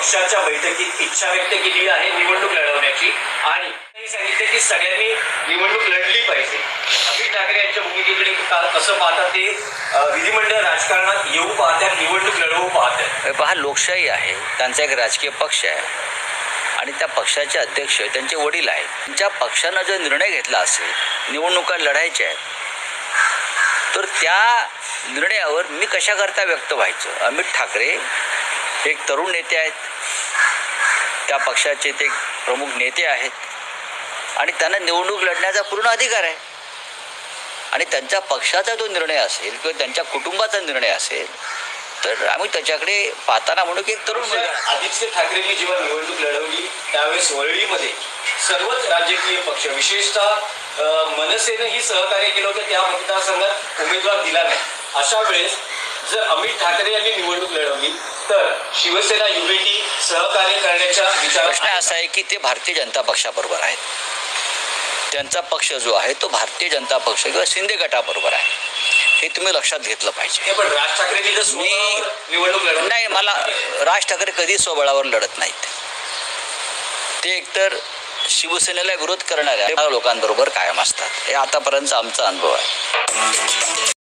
पक्षाच्या बैठकीत इच्छा व्यक्त केली आहे निवडणूक लढवण्याची आणि त्यांनी सांगितले की सगळ्यांनी निवडणूक लढली पाहिजे. अमित ठाकरे यांच्या भूमिकेकडे कसं पाहतात ते? विधिमंडळ राजकारणात येऊ पाहतात, निवडणूक लढवू पाहतात. पहा, लोकशाही आहे, त्यांचा एक राजकीय पक्ष आहे आणि त्या पक्षाचे अध्यक्ष त्यांचे वडील आहेत. त्यांच्या पक्षानं जर निर्णय घेतला असेल निवडणुका लढायच्या आहेत तर त्या निर्णयावर मी कशाकरता व्यक्त व्हायचं? अमित ठाकरे एक तरुण नेते आहेत, त्या पक्षाचे ते प्रमुख नेते आहेत आणि त्यांना निवडणूक लढण्याचा पूर्ण अधिकार आहे आणि त्यांच्या पक्षाचा जो निर्णय असेल किंवा त्यांच्या कुटुंबाचा निर्णय असेल तर आम्ही त्याच्याकडे पाहताना म्हणू की एक तरुण मुलगा. आदित्य ठाकरेंनी जेव्हा निवडणूक लढवली त्यावेळेस वरळीमध्ये सर्वच राजकीय पक्ष विशेषतः मनसेनंही सहकार्य केलं होतं, त्या मतदारसंघात उमेदवार दिला नाही. अशा वेळेस जर अमित ठाकरे यांनी निवडणूक लढवली तर शिवसेना युबीटी सहकार्य करण्याच्या विचारात. प्रश्न असा आहे की ते भारतीय जनता पक्षाबरोबर आहेत. त्यांचा पक्ष जो आहे तो भारतीय जनता पक्ष किंवा शिंदे गटाबरोबर आहे, हे तुम्ही लक्षात घेतलं पाहिजे. पण राज ठाकरेंनी जर निवडणूक लढवली नाही, मला राज ठाकरे कधी स्वबळावर लढत नाहीत. ते एकतर शिवसेनेला विरोध करणाऱ्या लोकांबरोबर कायम असतात. हे आतापर्यंतचा आमचा अनुभव आहे.